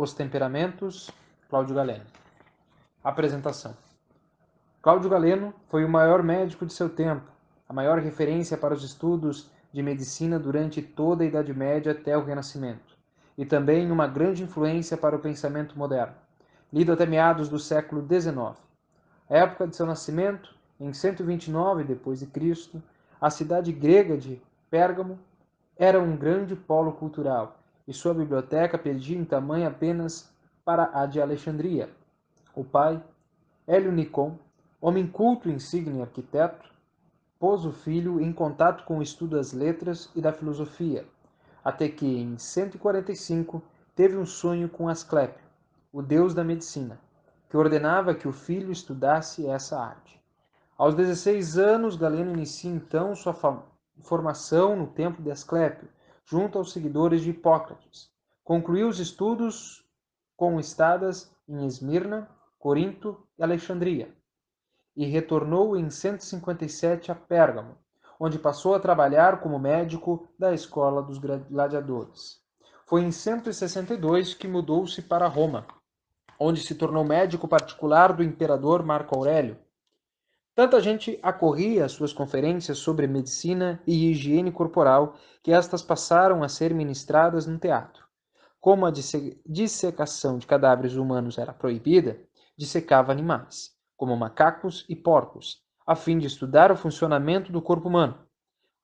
Os temperamentos, Cláudio Galeno. Apresentação. Cláudio Galeno foi o maior médico de seu tempo, a maior referência para os estudos de medicina durante toda a Idade Média até o Renascimento, e também uma grande influência para o pensamento moderno, lido até meados do século XIX. A época de seu nascimento, em 129 d.C., a cidade grega de Pérgamo era um grande polo cultural, e sua biblioteca perdia em tamanho apenas para a de Alexandria. O pai, Hélio Nicon, homem culto e insigne arquiteto, pôs o filho em contato com o estudo das letras e da filosofia, até que, em 145, teve um sonho com Asclépio, o deus da medicina, que ordenava que o filho estudasse essa arte. Aos 16 anos, Galeno inicia então sua formação no templo de Asclépio, junto aos seguidores de Hipócrates. Concluiu os estudos com estadas em Esmirna, Corinto e Alexandria, e retornou em 157 a Pérgamo, onde passou a trabalhar como médico da escola dos gladiadores. Foi em 162 que mudou-se para Roma, onde se tornou médico particular do imperador Marco Aurélio. Tanta gente acorria às suas conferências sobre medicina e higiene corporal que estas passaram a ser ministradas no teatro. Como a dissecação de cadáveres humanos era proibida, dissecava animais, como macacos e porcos, a fim de estudar o funcionamento do corpo humano,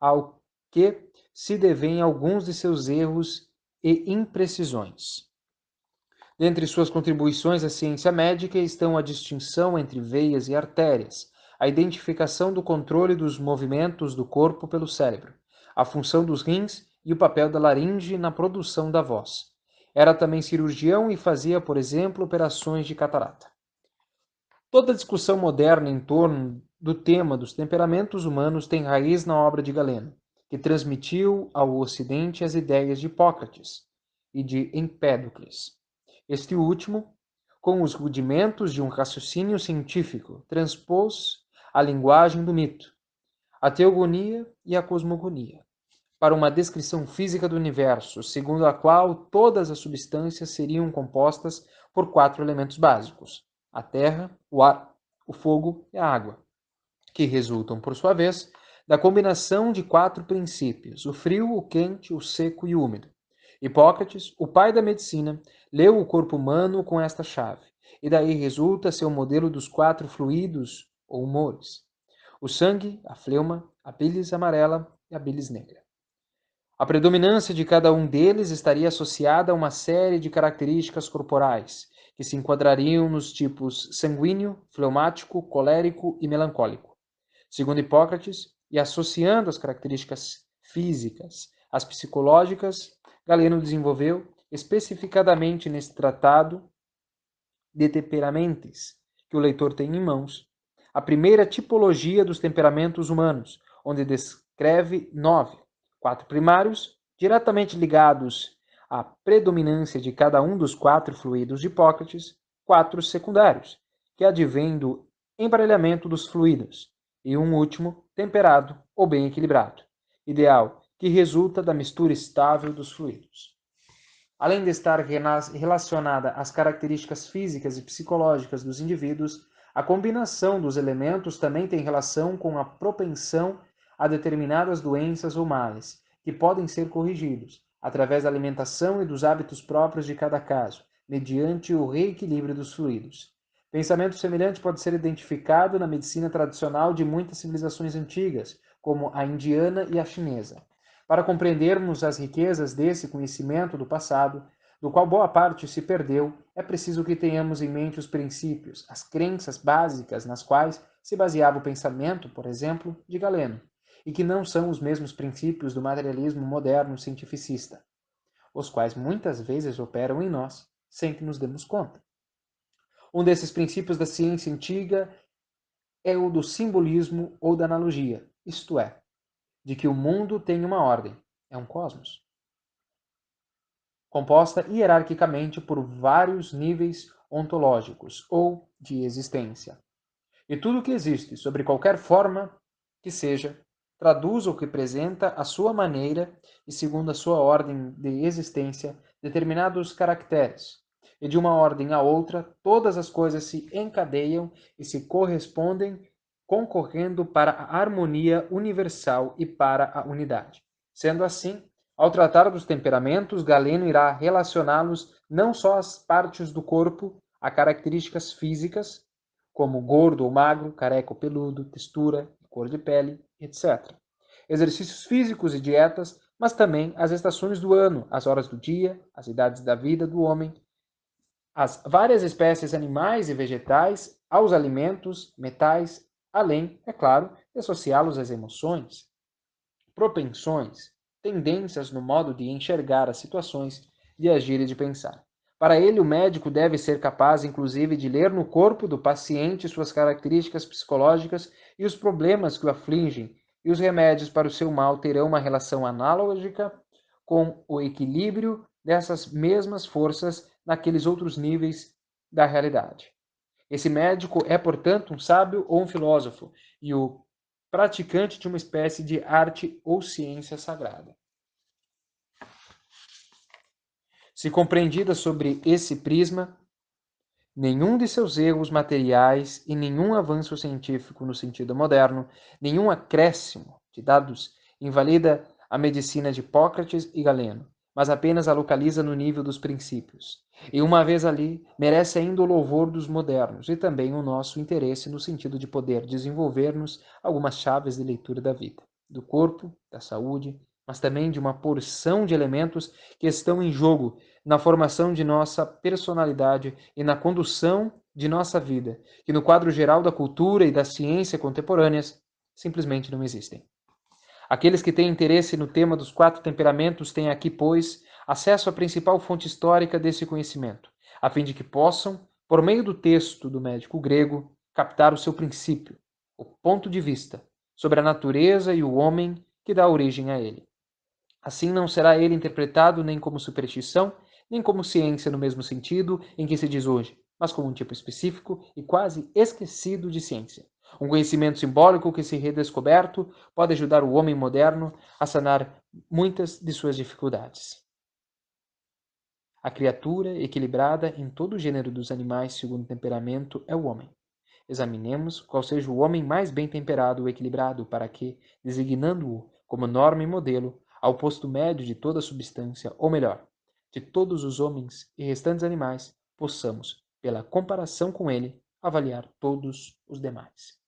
ao que se devem alguns de seus erros e imprecisões. Dentre suas contribuições à ciência médica estão a distinção entre veias e artérias, a identificação do controle dos movimentos do corpo pelo cérebro, a função dos rins e o papel da laringe na produção da voz. Era também cirurgião e fazia, por exemplo, operações de catarata. Toda a discussão moderna em torno do tema dos temperamentos humanos tem raiz na obra de Galeno, que transmitiu ao Ocidente as ideias de Hipócrates e de Empédocles. Este último, com os rudimentos de um raciocínio científico, transpôs a linguagem do mito, a teogonia e a cosmogonia, para uma descrição física do universo, segundo a qual todas as substâncias seriam compostas por 4 elementos básicos: a terra, o ar, o fogo e a água, que resultam, por sua vez, da combinação de 4 princípios: o frio, o quente, o seco e o úmido. Hipócrates, o pai da medicina, leu o corpo humano com esta chave, e daí resulta seu modelo dos 4 fluidos ou humores: o sangue, a fleuma, a bilis amarela e a bilis negra. A predominância de cada um deles estaria associada a uma série de características corporais, que se enquadrariam nos tipos sanguíneo, fleumático, colérico e melancólico. Segundo Hipócrates, e associando as características físicas às psicológicas, Galeno desenvolveu, especificadamente nesse tratado de temperamentos, que o leitor tem em mãos, a primeira tipologia dos temperamentos humanos, onde descreve 9, 4 primários, diretamente ligados à predominância de cada um dos 4 fluidos de Hipócrates, 4 secundários, que advêm do emparelhamento dos fluidos, e um último, temperado ou bem equilibrado, ideal, que resulta da mistura estável dos fluidos. Além de estar relacionada às características físicas e psicológicas dos indivíduos, a combinação dos elementos também tem relação com a propensão a determinadas doenças ou males, que podem ser corrigidos, através da alimentação e dos hábitos próprios de cada caso, mediante o reequilíbrio dos fluidos. Pensamento semelhante pode ser identificado na medicina tradicional de muitas civilizações antigas, como a indiana e a chinesa. Para compreendermos as riquezas desse conhecimento do passado, do qual boa parte se perdeu, é preciso que tenhamos em mente os princípios, as crenças básicas nas quais se baseava o pensamento, por exemplo, de Galeno, e que não são os mesmos princípios do materialismo moderno cientificista, os quais muitas vezes operam em nós sem que nos demos conta. Um desses princípios da ciência antiga é o do simbolismo ou da analogia, isto é, de que o mundo tem uma ordem, é um cosmos, composta hierarquicamente por vários níveis ontológicos ou de existência. E tudo que existe, sobre qualquer forma que seja, traduz ou representa à sua maneira e segundo a sua ordem de existência determinados caracteres, e de uma ordem a outra, todas as coisas se encadeiam e se correspondem, concorrendo para a harmonia universal e para a unidade. Sendo assim, ao tratar dos temperamentos, Galeno irá relacioná-los não só às partes do corpo, a características físicas, como gordo ou magro, careca ou peludo, textura, cor de pele, etc. Exercícios físicos e dietas, mas também as estações do ano, as horas do dia, as idades da vida do homem, as várias espécies animais e vegetais, aos alimentos, metais, além, é claro, de associá-los às emoções, propensões, tendências no modo de enxergar as situações, de agir e de pensar. Para ele, o médico deve ser capaz, inclusive, de ler no corpo do paciente suas características psicológicas e os problemas que o afligem, e os remédios para o seu mal terão uma relação análógica com o equilíbrio dessas mesmas forças naqueles outros níveis da realidade. Esse médico é, portanto, um sábio ou um filósofo, e o praticante de uma espécie de arte ou ciência sagrada. Se compreendida sobre esse prisma, nenhum de seus erros materiais e nenhum avanço científico no sentido moderno, nenhum acréscimo de dados invalida a medicina de Hipócrates e Galeno, mas apenas a localiza no nível dos princípios. E uma vez ali, merece ainda o louvor dos modernos e também o nosso interesse no sentido de poder desenvolver-nos algumas chaves de leitura da vida, do corpo, da saúde, mas também de uma porção de elementos que estão em jogo na formação de nossa personalidade e na condução de nossa vida, que no quadro geral da cultura e da ciência contemporâneas simplesmente não existem. Aqueles que têm interesse no tema dos 4 temperamentos têm aqui, pois, acesso à principal fonte histórica desse conhecimento, a fim de que possam, por meio do texto do médico grego, captar o seu princípio, o ponto de vista sobre a natureza e o homem que dá origem a ele. Assim não será ele interpretado nem como superstição, nem como ciência no mesmo sentido em que se diz hoje, mas como um tipo específico e quase esquecido de ciência. Um conhecimento simbólico que, se redescoberto, pode ajudar o homem moderno a sanar muitas de suas dificuldades. A criatura equilibrada em todo o gênero dos animais segundo o temperamento é o homem. Examinemos qual seja o homem mais bem temperado ou equilibrado, para que, designando-o como norma e modelo, ao posto médio de toda a substância, ou melhor, de todos os homens e restantes animais, possamos, pela comparação com ele, avaliar todos os demais.